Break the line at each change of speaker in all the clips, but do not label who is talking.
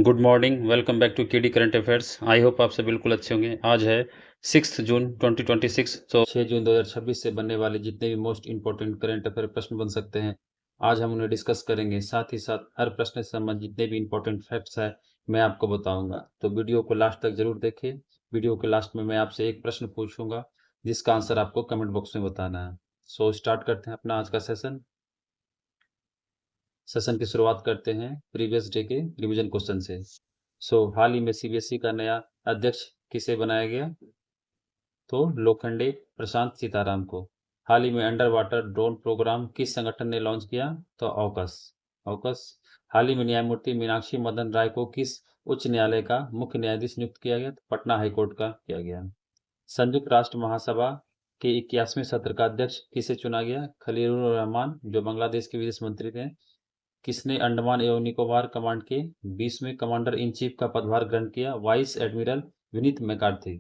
Good morning, welcome back to KD current affairs. I hope आप सब बिल्कुल अच्छे होंगे। आज है 6 जून 2026। तो 6 जून 2026 से बनने वाले जितने भी मोस्ट इंपॉर्टेंट करंट अफेयर प्रश्न बन सकते हैं, आज हम उन्हें डिस्कस करेंगे। साथ ही साथ हर प्रश्न से संबंधित जितने भी इंपॉर्टेंट फैक्ट्स हैं मैं आपको बताऊंगा, तो वीडियो को लास्ट तक जरूर देखें। वीडियो के लास्ट में मैं आपसे एक प्रश्न पूछूंगा जिसका आंसर आपको कमेंट बॉक्स में बताना है। सो स्टार्ट करते हैं अपना आज का सेशन की शुरुआत करते हैं प्रीवियस डे के रिवीजन क्वेश्चन से। हाल ही में सीबीएसई का नया अध्यक्ष किसे बनाया गया? तो लोखंडे प्रशांत सीताराम को। हाल ही में अंडर वाटर ड्रोन प्रोग्राम किस संगठन ने लॉन्च किया? तो ऑकस। ऑकस। हाल ही में न्यायमूर्ति मीनाक्षी मदन राय को किस उच्च न्यायालय का मुख्य न्यायाधीश नियुक्त किया गया? तो पटना हाईकोर्ट का किया गया। संयुक्त राष्ट्र महासभा के 21वें सत्र का अध्यक्ष किसे चुना गया? खलीलुर रहमान, जो बांग्लादेश के विदेश मंत्री थे। किसने अंडमान एवं निकोबार कमांड के 20वें कमांडर इन चीफ का पदभार ग्रहण किया? Vice admiral Vineet McCarthy.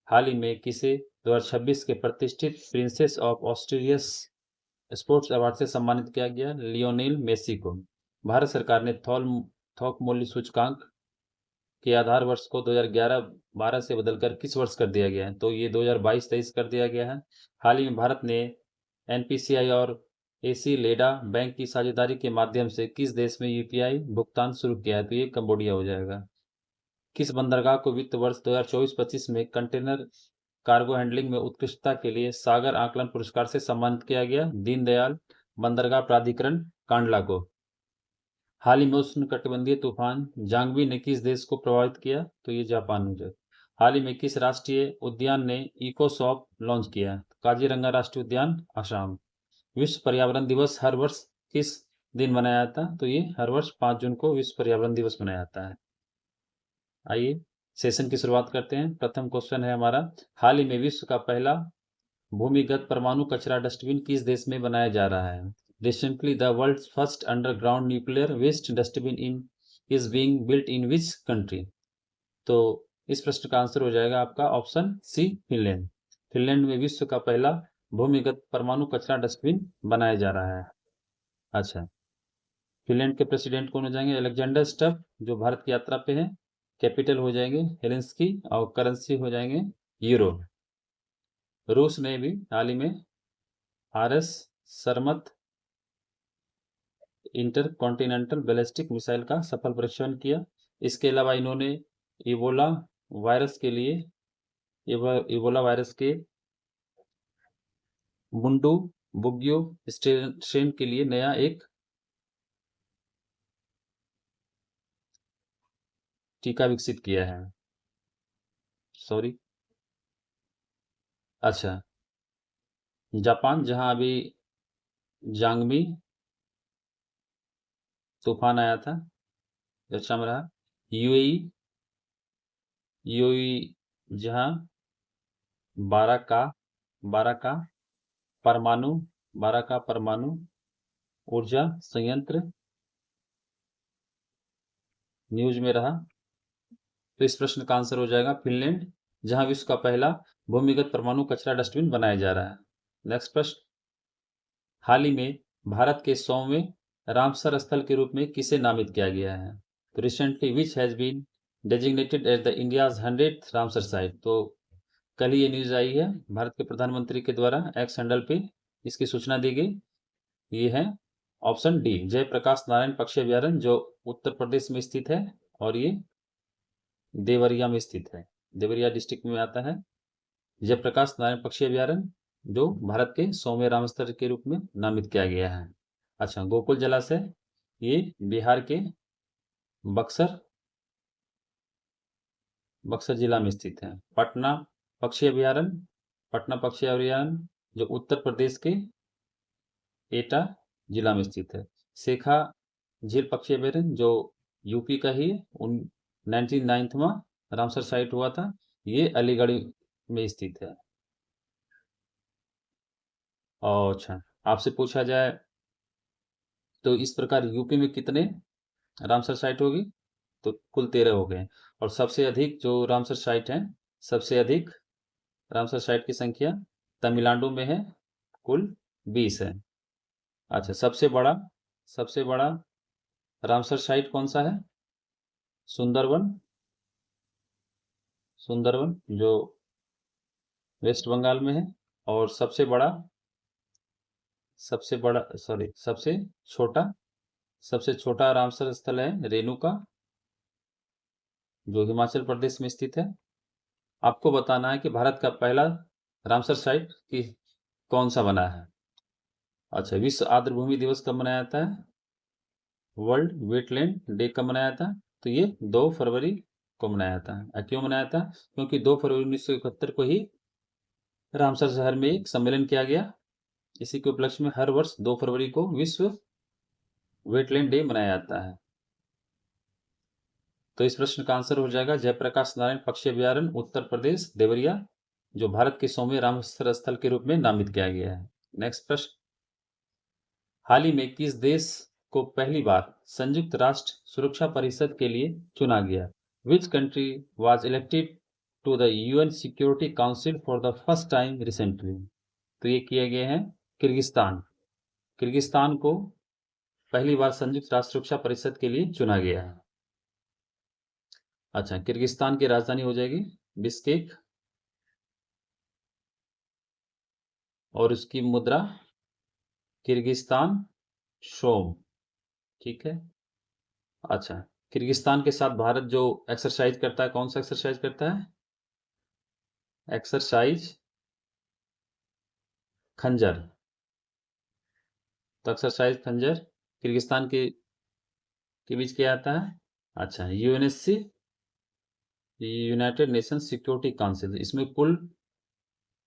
हाल ही में किसे 2026 के प्रतिष्ठित princess of Asturias sports award से सम्मानित किया गया? लियोनेल मेसी को। भारत सरकार ने थोक मूल्य सूचकांक के आधार वर्ष को 2011-12 से बदलकर किस वर्ष कर दिया गया है? तो ये 2022-23 कर दिया गया है। हाल ही में भारत ने एनपीसीआई और एसी लेडा बैंक की साझेदारी के माध्यम से किस देश में यूपीआई भुगतान शुरू किया है? तो ये कंबोडिया हो जाएगा। किस बंदरगाह को वित्त वर्ष 2024-25 में कंटेनर कार्गो हैंडलिंग में उत्कृष्टता के लिए सागर आकलन पुरस्कार से सम्मानित किया गया? दीनदयाल बंदरगाह प्राधिकरण कांडला को। हाल ही में उष्णकटिबंधीय तूफान जांगवी ने किस देश को प्रभावित किया? तो ये जापान हो जाए। हाल ही में किस राष्ट्रीय उद्यान ने इकोसॉप लॉन्च किया? काजीरंगा राष्ट्रीय उद्यान, असम। विश्व पर्यावरण दिवस हर वर्ष किस दिन मनाया जाता है? तो ये हर वर्ष 5 जून को विश्व पर्यावरण दिवस मनाया जाता है। आइए सेशन की शुरुआत करते हैं। प्रथम क्वेश्चन है हमारा, हाल ही में विश्व का पहला भूमिगत परमाणु कचरा डस्टबिन किस देश में बनाया जा रहा है? Recently the world's first underground nuclear waste dustbin is being built in which country? तो इस प्रश्न का आंसर हो जाएगा आपका ऑप्शन सी, फिनलैंड। फिनलैंड में विश्व का पहला भूमिगत परमाणु कचरा डस्टबिन बनाया जा रहा है। अच्छा, फिनलैंड के प्रेसिडेंट कौन हो जाएंगे? अलेक्जेंडर स्टफ, जो भारत की यात्रा पे है। कैपिटल हो जाएंगे हेलेंस्की और करेंसी हो जाएंगे यूरो। रूस ने भी हाल ही में आरएस सरमत इंटरकॉन्टिनेंटल बैलिस्टिक मिसाइल का सफल परीक्षण किया। इसके अलावा इन्होंने इबोला वायरस के लिए इबोला वायरस के बुंडू बुग्यो स्ट्रेन के लिए नया एक टीका विकसित किया है। सॉरी, अच्छा, जापान, जहां अभी जांगमी तूफान आया था, अच्छा में रहा। यूएई, यूएई जहां बाराका बाराका परमाणु बाराका परमाणु ऊर्जा संयंत्र न्यूज में रहा। तो इस प्रश्न का आंसर हो जाएगा फिनलैंड, जहां विश्व का पहला भूमिगत परमाणु कचरा डस्टबिन बनाया जा रहा है। नेक्स्ट प्रश्न, हाल ही में भारत के 100वें रामसर स्थल के रूप में किसे नामित किया गया है? तो recently which has been designated as the India's 100th Ramsar site? तो कल ही ये न्यूज आई है, भारत के प्रधानमंत्री के द्वारा एक्स हैंडल पे इसकी सूचना दी गई। ये है ऑप्शन डी, जयप्रकाश नारायण पक्षी अभ्यारण्य, जो उत्तर प्रदेश में स्थित है और ये देवरिया में स्थित है। देवरिया डिस्ट्रिक्ट में आता है जयप्रकाश नारायण पक्षी अभ्यारण्य, जो भारत के 100वें रामसर के रूप में नामित किया गया है। अच्छा, गोकुल जलाशय, ये बिहार के बक्सर बक्सर जिला में स्थित है। पटना पक्षी अभ्यारण्य, पटना पक्षी अभ्यारण्य, जो उत्तर प्रदेश के एटा जिला में स्थित है। शेखा झील पक्षी अभ्यारण्य, जो यूपी का ही 99वां रामसर साइट हुआ था, ये अलीगढ़ में स्थित है। और अच्छा, आपसे पूछा जाए तो इस प्रकार यूपी में कितने रामसर साइट होगी? तो कुल 13 हो गए। और सबसे अधिक जो रामसर साइट हैं, सबसे अधिक रामसर साइट की संख्या तमिलनाडु में है, कुल 20 है। अच्छा, सबसे बड़ा रामसर साइट कौन सा है? सुंदरवन, सुंदरवन जो वेस्ट बंगाल में है। और सबसे छोटा रामसर स्थल है रेणुका, जो हिमाचल प्रदेश में स्थित है। आपको बताना है कि भारत का पहला रामसर साइट की कौन सा बना है। अच्छा, विश्व आर्द्र भूमि दिवस कब मनाया जाता है? वर्ल्ड वेटलैंड डे कब मनाया जाता है? तो ये 2 फरवरी को मनाया जाता है। क्यों मनाया जाता है? क्योंकि 2 फरवरी 1971 को ही रामसर शहर में एक सम्मेलन किया गया। इसी के उपलक्ष्य में हर वर्ष 2 फरवरी को विश्व वेटलैंड डे मनाया जाता है। तो इस प्रश्न का आंसर हो जाएगा जयप्रकाश नारायण पक्षी अभयारण्य, उत्तर प्रदेश, देवरिया, जो भारत के 100वें रामसर स्थल के रूप में नामित किया गया है। नेक्स्ट प्रश्न, हाल ही में किस देश को पहली बार संयुक्त राष्ट्र सुरक्षा परिषद के लिए चुना गया? Which country was elected to the UN security council for the first time recently? तो ये किए गए हैं किर्गिस्तान। किर्गिस्तान को पहली बार संयुक्त राष्ट्र सुरक्षा परिषद के लिए चुना गया है। अच्छा, किर्गिस्तान की राजधानी हो जाएगी बिश्केक, और उसकी मुद्रा किर्गिस्तान सोम। ठीक है। अच्छा, किर्गिस्तान के साथ भारत जो एक्सरसाइज करता है, कौन सा एक्सरसाइज करता है? एक्सरसाइज खंजर। तो एक्सरसाइज खंजर किर्गिस्तान के बीच किया जाता है। अच्छा, UNSC, United nation security council, इसमें कुल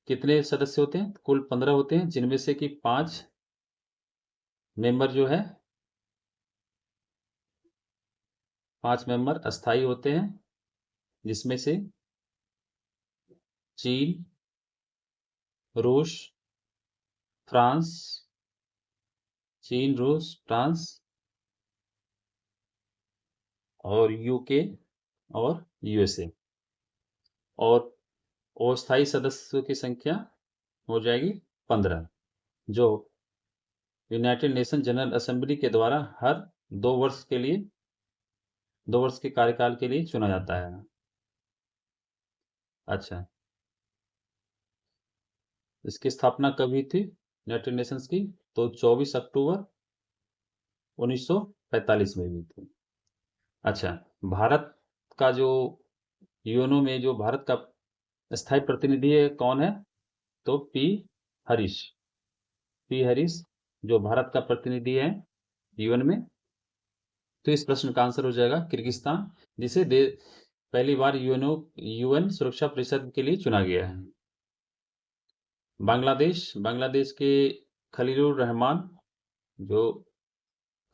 कितने सदस्य होते हैं? कुल 15 होते हैं, जिनमें से कि 5 मेंबर जो है, 5 मेंबर अस्थाई होते हैं, जिसमें से चीन, रूस, फ्रांस, चीन, रूस, फ्रांस और यूके और यूएसए। और अस्थायी सदस्यों की संख्या हो जाएगी 15, जो यूनाइटेड नेशन जनरल असेंबली के द्वारा हर 2 वर्ष के लिए 2 वर्ष के कार्यकाल के लिए चुना जाता है। अच्छा, इसकी स्थापना कब हुई थी यूनाइटेड नेशंस की? तो 24 अक्टूबर 1945 में हुई थी। अच्छा, भारत का जो यूएनओ में जो भारत का स्थायी प्रतिनिधि है कौन है? तो हरीश पी हरीश जो भारत का प्रतिनिधि है यूएन में। तो इस प्रश्न का आंसर हो जाएगा किर्गिस्तान, जिसे पहली बार यूएन सुरक्षा परिषद के लिए चुना गया है। बांग्लादेश के खलीलुर रहमान, जो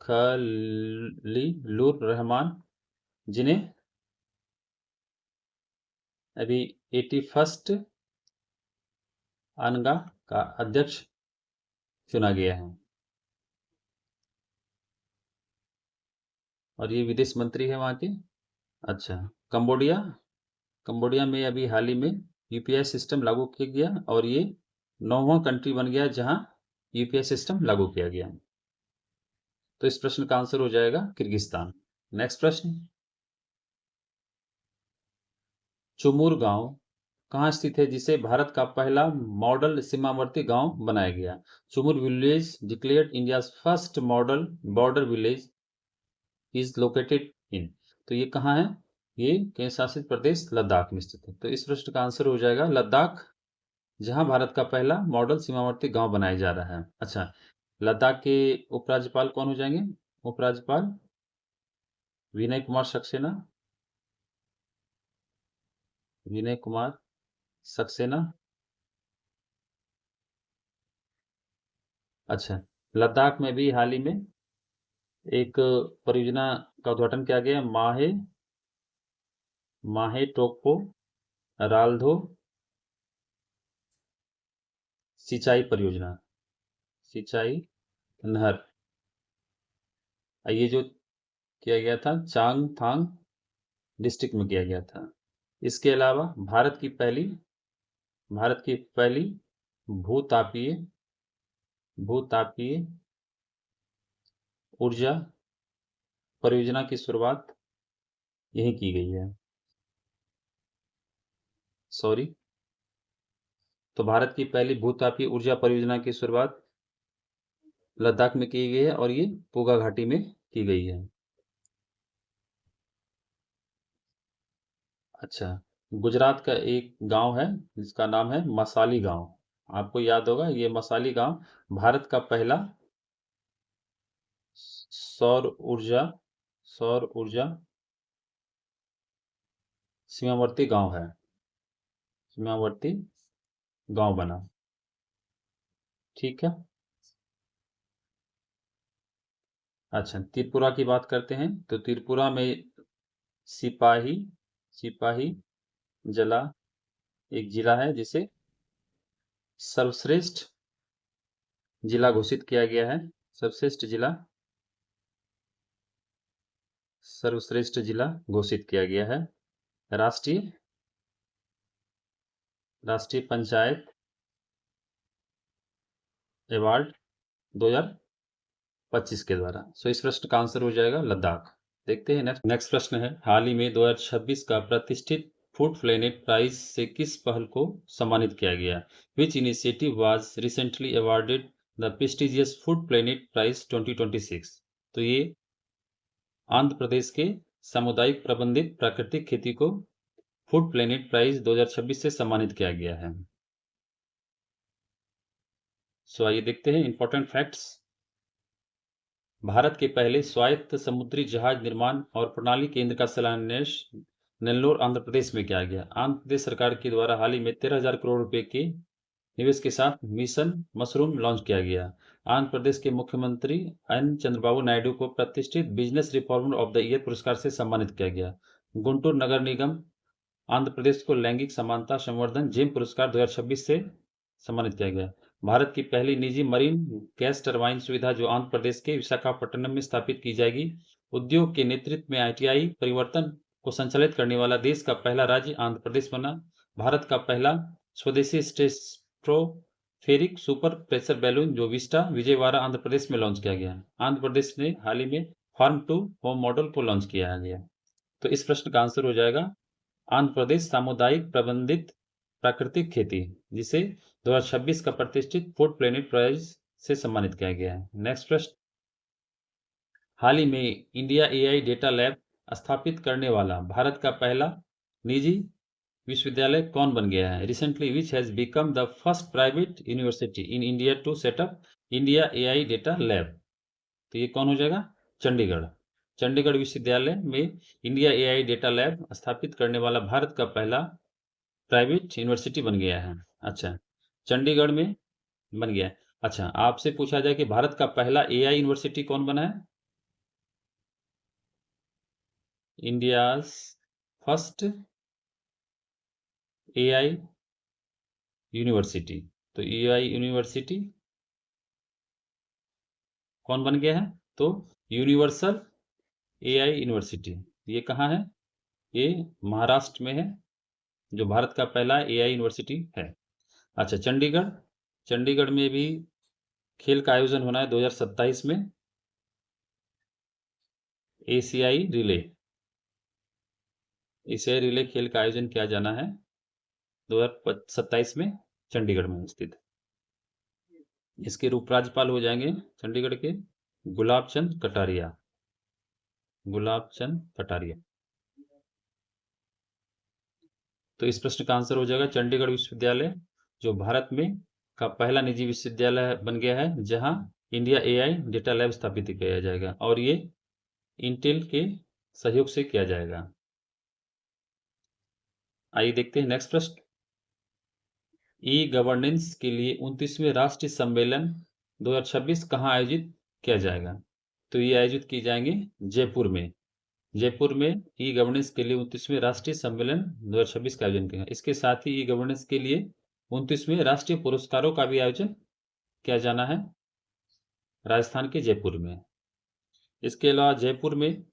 खलीलुर रहमान, जिन्हें अभी 81st अनगा का अध्यक्ष चुना गया है, और ये विदेश मंत्री है वहाँ के। अच्छा, कंबोडिया कंबोडिया में अभी हाल ही में यूपीआई सिस्टम लागू किया गया, और ये 9वां कंट्री बन गया जहां यूपीआई सिस्टम लागू किया गया। तो इस प्रश्न का आंसर हो जाएगा किर्गिस्तान। नेक्स्ट प्रश्न, चुमुर गांव कहाँ स्थित है, जिसे भारत का पहला मॉडल सीमावर्ती गांव बनाया गया? Chumur village declared India first model border village is located in. तो ये कहाँ है? ये केंद्र शासित प्रदेश लद्दाख में स्थित है। तो इस प्रश्न का आंसर हो जाएगा लद्दाख, जहां भारत का पहला मॉडल सीमावर्ती गांव बनाया जा रहा है। अच्छा, लद्दाख के उपराज्यपाल कौन हो जाएंगे? उपराज्यपाल विनय कुमार सक्सेना, विनय कुमार सक्सेना। अच्छा, लद्दाख में भी हाल ही में एक परियोजना का उद्घाटन किया गया, माहे टोकपो राल्धो सिंचाई परियोजना, सिंचाई नहर। ये जो किया गया था चांगथांग डिस्ट्रिक्ट में किया गया था। इसके अलावा भारत की पहली भूतापीय भूतापीय ऊर्जा परियोजना की शुरुआत यही की गई है। सॉरी। तो भारत की पहली भूतापीय ऊर्जा परियोजना की शुरुआत लद्दाख में की गई है और ये पूगा घाटी में की गई है। अच्छा, गुजरात का एक गांव है जिसका नाम है मसाली गांव। आपको याद होगा ये मसाली गांव भारत का पहला सौर ऊर्जा सौर ऊर्जा सीमावर्ती गांव है। सीमावर्ती गांव बना। ठीक है। अच्छा, त्रिपुरा की बात करते हैं तो त्रिपुरा में सिपाही सिपाही जला एक जिला है जिसे सर्वश्रेष्ठ जिला घोषित किया गया है। सर्वश्रेष्ठ जिला सर्वश्रेष्ठ जिला घोषित किया गया है। राष्ट्रीय राष्ट्रीय पंचायत अवार्ड 2025 के द्वारा। सो इस प्रश्न का आंसर हो जाएगा लद्दाख। देखते हैं नेक्स्ट प्रश्न है, हाल ही में 2026 का प्रतिष्ठित फूड प्लेनेट प्राइज से किस पहल को सम्मानित किया गया? Which initiative was recently awarded the prestigious food planet prize 2026? तो ये आंध्र प्रदेश के सामुदायिक प्रबंधित प्राकृतिक खेती को फूड प्लेनेट प्राइज 2026 से सम्मानित किया गया है। सो आइए देखते हैं इंपॉर्टेंट फैक्ट्स। भारत के पहले स्वायत्त समुद्री जहाज निर्माण और प्रणाली केंद्र का शिलान्यास नेल्लोर आंध्र प्रदेश में किया गया। आंध्र प्रदेश सरकार के द्वारा हाल ही में 13,000 करोड़ रुपए के निवेश के साथ मिशन मशरूम लॉन्च किया गया। आंध्र प्रदेश के मुख्यमंत्री एन चंद्रबाबू नायडू को प्रतिष्ठित business reformer of the year पुरस्कार से सम्मानित किया गया। गुंटूर नगर निगम आंध्र प्रदेश को लैंगिक समानता संवर्धन जेम पुरस्कार 2026 से सम्मानित किया गया। भारत की पहली निजी मरीन गैस टरबाइन सुविधा जो आंध्र प्रदेश के विशाखापट्टनम में स्थापित की जाएगी। उद्योग के नेतृत्व में आईटीआई परिवर्तन को संचालित करने वाला देश का पहला राज्य आंध्र प्रदेश बना। भारत का पहला स्वदेशी स्ट्रेटोस्फेरिक सुपर प्रेशर बैलून जो विस्टा विजयवाड़ा आंध्र प्रदेश में लॉन्च किया गया। आंध्र प्रदेश ने हाल ही में फार्म टू होम मॉडल को लॉन्च किया गया। तो इस प्रश्न का आंसर हो जाएगा आंध्र प्रदेश सामुदायिक प्रबंधित प्राकृतिक खेती, जिसे 2026 का प्रतिष्ठित फूड प्लेनेट प्राइज से सम्मानित किया गया है। नेक्स्ट प्रश्न, हाल ही में इंडिया एआई डेटा लैब स्थापित करने वाला भारत का पहला निजी विश्वविद्यालय कौन बन गया है? Recently which has become the first private university in India to set up India AI data lab? तो ये कौन हो जाएगा? चंडीगढ़। चंडीगढ़ विश्वविद्यालय में इंडिया एआई डेटा लैब स्थापित करने वाला भारत का पहला प्राइवेट यूनिवर्सिटी बन गया है। अच्छा, चंडीगढ़ में बन गया है। अच्छा, आपसे पूछा जाए कि भारत का पहला एआई यूनिवर्सिटी कौन बना है? India's first AI university. तो एआई यूनिवर्सिटी कौन बन गया है? तो यूनिवर्सल एआई यूनिवर्सिटी। ये कहाँ है? ये महाराष्ट्र में है, जो भारत का पहला एआई यूनिवर्सिटी है। अच्छा, चंडीगढ़ चंडीगढ़ में भी खेल का आयोजन होना है 2027 में। एशियाई रिले एशियाई रिले खेल का आयोजन किया जाना है 2027 में चंडीगढ़ में स्थित। इसके उपराज्यपाल हो जाएंगे चंडीगढ़ के गुलाब चंद कटारिया। गुलाब चंद कटारिया। तो इस प्रश्न का आंसर हो जाएगा चंडीगढ़ विश्वविद्यालय, जो भारत में का पहला निजी विश्वविद्यालय बन गया है, जहां इंडिया एआई डेटा लैब स्थापित किया जाएगा और ये इंटेल के सहयोग से किया जाएगा। आइए देखते हैं नेक्स्ट प्रश्न, ई गवर्नेंस के लिए 29वें राष्ट्रीय सम्मेलन 2026 कहाँ आयोजित किया जाएगा? तो ये आयोजित किए जाएंगे जयपुर में। जयपुर में ई गवर्नेंस के लिए 29वें राष्ट्रीय सम्मेलन 2026 का आयोजन किया। इसके साथ ही ई गवर्नेंस के लिए 29वें राष्ट्रीय पुरस्कारों का भी आयोजन किया जाना है राजस्थान के जयपुर में। इसके अलावा जयपुर में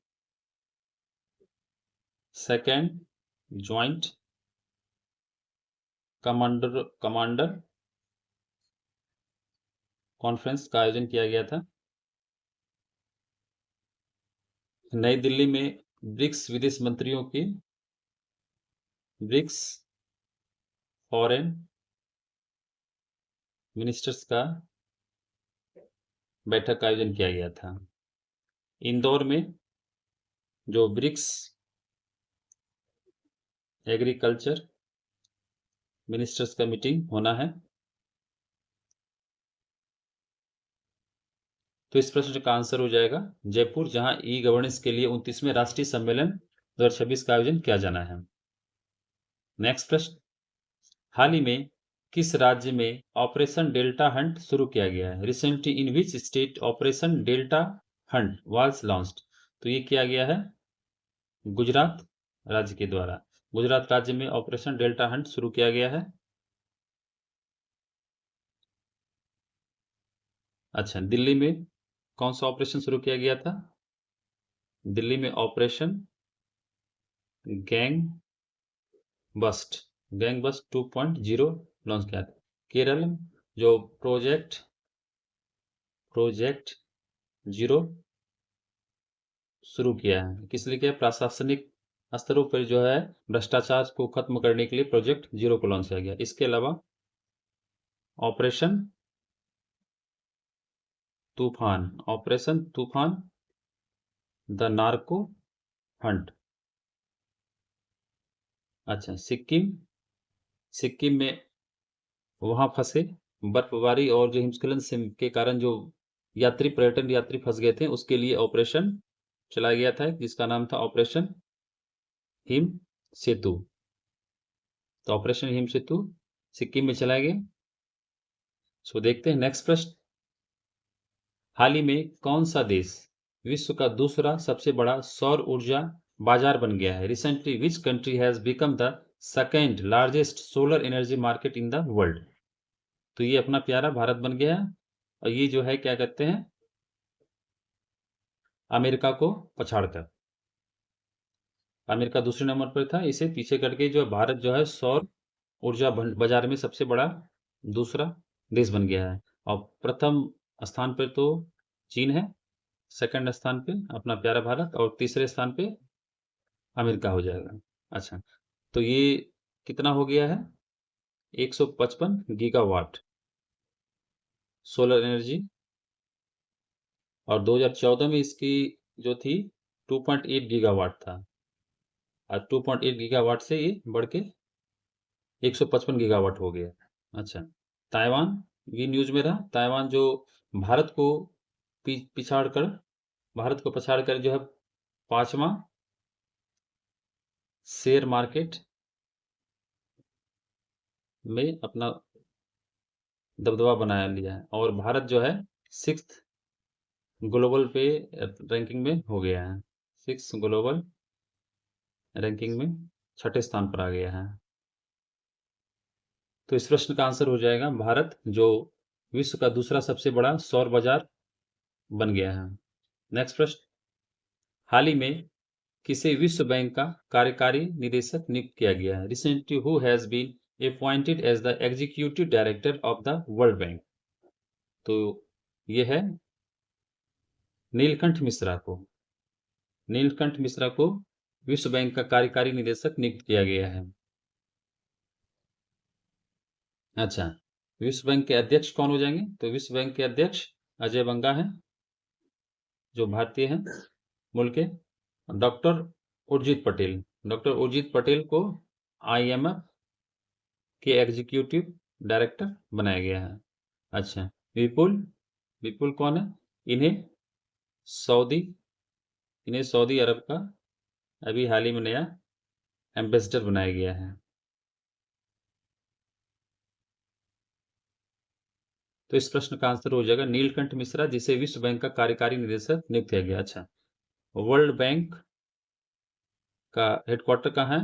सेकेंड ज्वाइंट कमांडर कॉन्फ्रेंस का आयोजन किया गया था। नई दिल्ली में ब्रिक्स विदेश मंत्रियों की ब्रिक्स फॉरेन मिनिस्टर्स का बैठक का आयोजन किया गया था। इंदौर में जो ब्रिक्स एग्रीकल्चर मिनिस्टर्स का मीटिंग होना है। तो इस प्रश्न का आंसर हो जाएगा जयपुर, जहां ई गवर्नेंस के लिए 29वें राष्ट्रीय सम्मेलन 2026 का आयोजन किया जाना है। नेक्स्ट प्रश्न, हाल ही में किस राज्य में ऑपरेशन डेल्टा हंट शुरू किया गया है? Recently in which state operation delta Hunt was launched? तो ये किया गया है गुजरात राज्य के द्वारा। गुजरात राज्य में ऑपरेशन डेल्टा हंट शुरू किया गया है। अच्छा, दिल्ली में कौन सा ऑपरेशन शुरू किया गया था? दिल्ली में ऑपरेशन गैंग बस्ट 2.0 लॉन्च किया था। केरल जो प्रोजेक्ट जीरो शुरू किया है। किस लिए किया? प्रशासनिक स्तरों पर जो है भ्रष्टाचार को खत्म करने के लिए प्रोजेक्ट जीरो को लॉन्च किया गया। इसके अलावा ऑपरेशन तूफान द नार्को हंट। अच्छा, सिक्किम में वहां फंसे बर्फबारी और जो हिमस्खलन से के कारण जो पर्यटन यात्री फंस गए थे, उसके लिए ऑपरेशन चलाया गया था जिसका नाम था ऑपरेशन हिम सेतु। तो ऑपरेशन हिम सेतु सिक्किम में चलाया गया। सो देखते हैं नेक्स्ट प्रश्न, हाल ही में कौन सा देश विश्व का दूसरा सबसे बड़ा सौर ऊर्जा बाजार बन गया है? Recently which country has become the second largest solar energy market in the world? तो ये अपना प्यारा भारत बन गया है, और ये जो है क्या कहते हैं, अमेरिका को पछाड़कर। अमेरिका दूसरे नंबर पर था, इसे पीछे करके जो भारत जो है सौर ऊर्जा बाजार में सबसे बड़ा दूसरा देश बन गया है। और प्रथम स्थान पर तो चीन है, सेकंड स्थान पे अपना प्यारा भारत, और तीसरे स्थान पे अमेरिका हो जाएगा। अच्छा, तो ये कितना हो गया है? 155 गीगावाट सोलर एनर्जी, और 2014 में इसकी जो थी 2.8 गीगावाट था, और 2.8 गीगावाट से ये बढ़ के 155 गीगावाट हो गया। अच्छा, ताइवान ये न्यूज में रहा। ताइवान जो भारत को भारत को पछाड़ कर जो है 5वां शेयर मार्केट में अपना दबदबा बनाया लिया है, और भारत जो है 6th ग्लोबल पे रैंकिंग में हो गया है। 6 ग्लोबल रैंकिंग में 6ठे स्थान पर आ गया है। तो इस प्रश्न का आंसर हो जाएगा भारत, जो विश्व का दूसरा सबसे बड़ा सौर बाजार बन गया है। नेक्स्ट प्रश्न, हाल ही में किसे विश्व बैंक का कार्यकारी निदेशक नियुक्त किया गया है? Recently who has been appointed as the executive director of the World Bank? तो ये है नीलकंठ मिश्रा को विश्व बैंक का कार्यकारी निदेशक नियुक्त किया गया है। अच्छा, विश्व बैंक के अध्यक्ष कौन हो जाएंगे? तो विश्व बैंक के अध्यक्ष अजय बंगा हैं, जो भारतीय हैं मूल के। डॉक्टर उर्जित पटेल को IMF के एग्जीक्यूटिव डायरेक्टर बनाया गया है। अच्छा, विपुल कौन है? इन्हें सऊदी अरब का अभी हाल ही में नया एम्बेसडर बनाया गया है। तो इस प्रश्न का आंसर हो जाएगा नीलकंठ मिश्रा, जिसे विश्व बैंक का कार्यकारी निदेशक नियुक्त किया गया। अच्छा, वर्ल्ड बैंक का हेडक्वार्टर कहाँ है?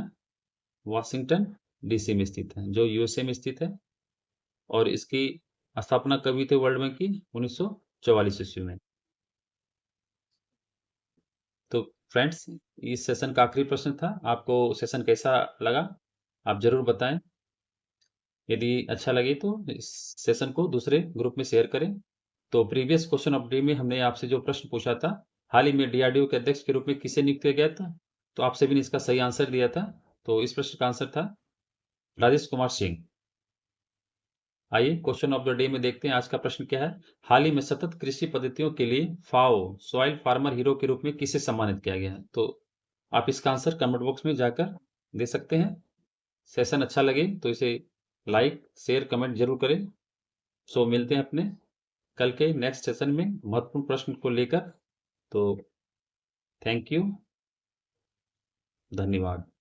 वाशिंगटन DC में स्थित है, जो USA में स्थित है। और इसकी स्थापना कब हुई थी वर्ल्ड बैंक की? 1944 ईस्वी में। तो फ्रेंड्स, इस सेशन का आखिरी प्रश्न था। आपको सेशन कैसा लगा आप जरूर बताएं। यदि अच्छा लगे तो इस सेशन को दूसरे ग्रुप में शेयर करें। तो प्रीवियस क्वेश्चन अपडेट में हमने आपसे जो प्रश्न पूछा था, हाल ही में DRDO के अध्यक्ष के रूप में किसे नियुक्त किया गया था? तो आप सभी ने इसका सही आंसर दिया था। तो इस प्रश्न का आंसर था राजेश कुमार सिंह। आइए क्वेश्चन ऑफ द डे में देखते हैं आज का प्रश्न क्या है। हाल ही में सतत कृषि पद्धतियों के लिए फाओ सॉइल फार्मर हीरो के रूप में किसे सम्मानित किया गया है? तो आप इसका आंसर कमेंट बॉक्स में जाकर दे सकते हैं। सेशन अच्छा लगे तो इसे लाइक शेयर कमेंट जरूर करें। सो मिलते हैं अपने कल के नेक्स्ट सेशन में महत्वपूर्ण प्रश्न को लेकर। तो थैंक यू, धन्यवाद।